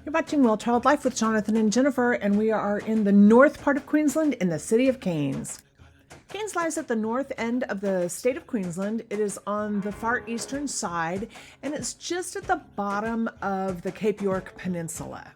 You're watching Well Traveled Life with Jonathan and Jennifer, and we are in the north part of Queensland in the city of Cairns. Cairns lies at the north end of the state of Queensland. It is on the far eastern side, and it's just at the bottom of the Cape York Peninsula.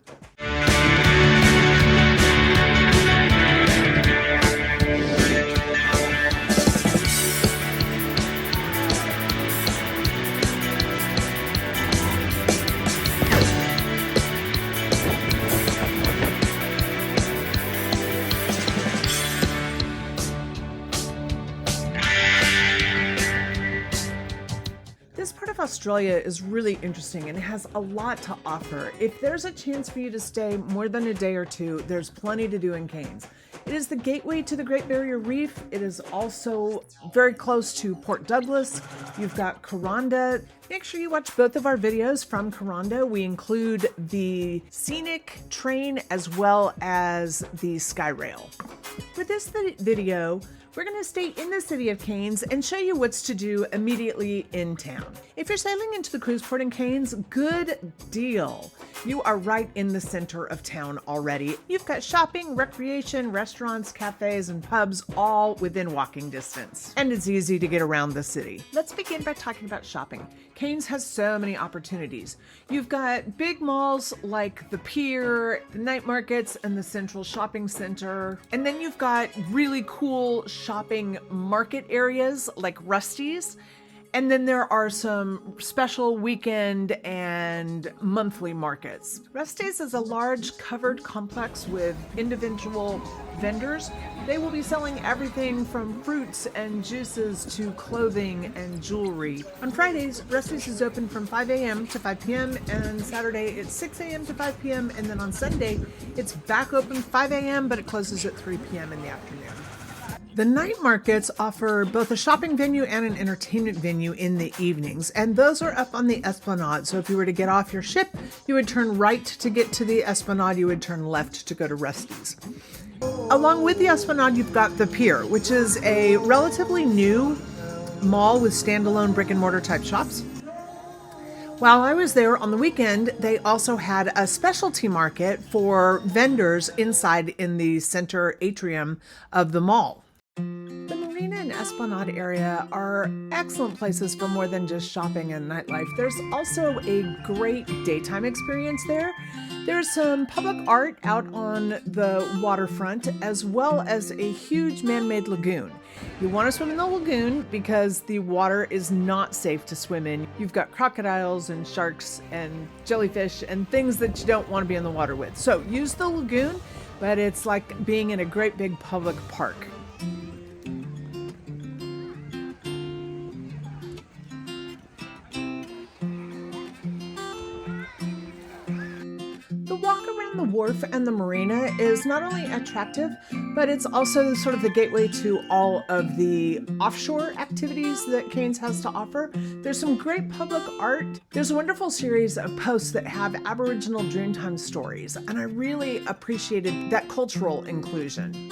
This part of Australia is really interesting and it has a lot to offer. If there's a chance for you to stay more than a day or two, there's plenty to do in Cairns. It is the gateway to the Great Barrier Reef. It is also very close to Port Douglas. You've got Kuranda. Make sure you watch both of our videos from Kuranda. We include the scenic train as well as the sky rail. For this video, we're going to stay in the city of Cairns and show you what's to do immediately in town. If you're sailing into the cruise port in Cairns, good deal. You are right in the center of town already. You've got shopping, recreation, restaurants, cafes, and pubs all within walking distance. And it's easy to get around the city. Let's begin by talking about shopping. Cairns has so many opportunities. You've got big malls like the Pier, the night markets, and the Central Shopping Center. And then you've got really cool shopping market areas like Rusty's. And then there are some special weekend and monthly markets. Rusty's is a large covered complex with individual vendors. They will be selling everything from fruits and juices to clothing and jewelry. On Fridays, Rusty's is open from 5 a.m. to 5 p.m. and Saturday it's 6 a.m. to 5 p.m. And then on Sunday, it's back open 5 a.m. but it closes at 3 p.m. in the afternoon. The night markets offer both a shopping venue and an entertainment venue in the evenings, and those are up on the Esplanade. So if you were to get off your ship, you would turn right to get to the Esplanade, you would turn left to go to Rusty's. Along with the Esplanade, you've got the Pier, which is a relatively new mall with standalone brick and mortar type shops. While I was there on the weekend, they also had a specialty market for vendors inside in the center atrium of the mall. The Marina and Esplanade area are excellent places for more than just shopping and nightlife. There's also a great daytime experience there. There's some public art out on the waterfront, as well as a huge man-made lagoon. You want to swim in the lagoon because the water is not safe to swim in. You've got crocodiles and sharks and jellyfish and things that you don't want to be in the water with. So use the lagoon, but it's like being in a great big public park. The walk around the wharf and the marina is not only attractive, but it's also sort of the gateway to all of the offshore activities that Cairns has to offer. There's some great public art. There's a wonderful series of posts that have Aboriginal Dreamtime stories, and I really appreciated that cultural inclusion.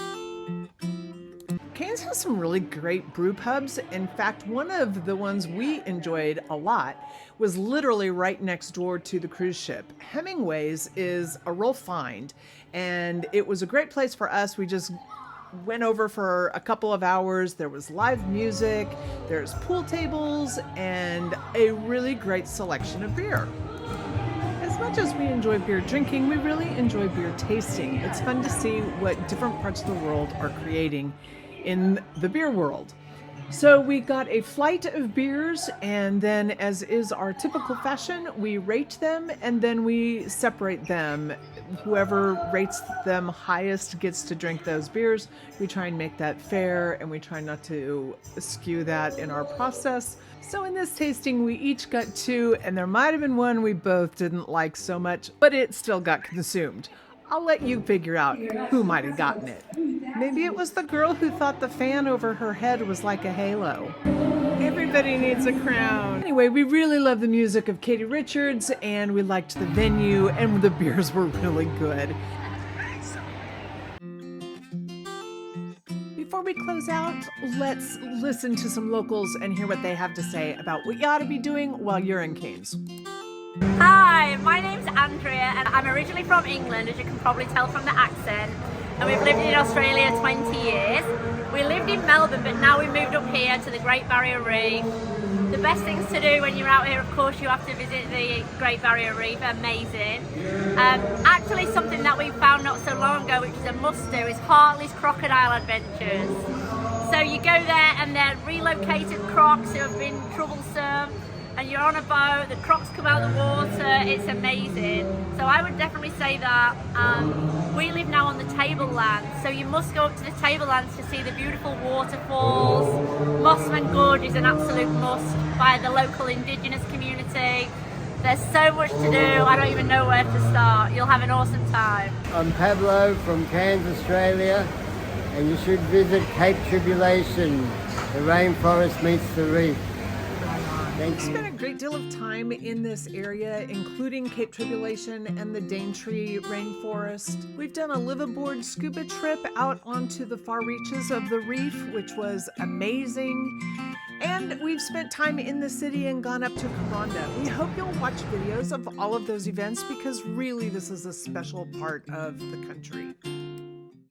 Cairns has some really great brew pubs. In fact, one of the ones we enjoyed a lot was literally right next door to the cruise ship. Hemingway's is a real find, and it was a great place for us. We just went over for a couple of hours. There was live music, there's pool tables, and a really great selection of beer. As much as we enjoy beer drinking, we really enjoy beer tasting. It's fun to see what different parts of the world are creating in the beer world. So we got a flight of beers, and then, as is our typical fashion, we rate them and then we separate them. Whoever rates them highest gets to drink those beers. We try and make that fair, and we try not to skew that in our process. So in this tasting, we each got 2, and there might have been one we both didn't like so much, but it still got consumed. I'll let you figure out who might have gotten it. Maybe it was the girl who thought the fan over her head was like a halo. Everybody needs a crown. Anyway, we really love the music of Katie Richards, and we liked the venue, and the beers were really good. Before we close out, let's listen to some locals and hear what they have to say about what you ought to be doing while you're in Cairns. Hi, my name's Andrea, and I'm originally from England, as you can probably tell from the accent, and we've lived in Australia 20 years. We lived in Melbourne, but now we moved up here to the Great Barrier Reef. The best things to do when you're out here, of course, you have to visit the Great Barrier Reef. Amazing. Actually, something that we found not so long ago, which is a must do, is Hartley's Crocodile Adventures. So you go there and they're relocated crocs who have been troublesome, and you're on a boat, the crocs come out of the water, it's amazing. So I would definitely say that. We live now on the tablelands, so you must go up to the tablelands to see the beautiful waterfalls. Mossman Gorge is an absolute must by the local indigenous community. There's so much to do, I don't even know where to start. You'll have an awesome time. I'm Pablo from Cairns, Australia, and you should visit Cape Tribulation. The rainforest meets the reef. We've spent a great deal of time in this area, including Cape Tribulation and the Daintree Rainforest. We've done a live-aboard scuba trip out onto the far reaches of the reef, which was amazing. And we've spent time in the city and gone up to Karonda. We hope you'll watch videos of all of those events because really this is a special part of the country.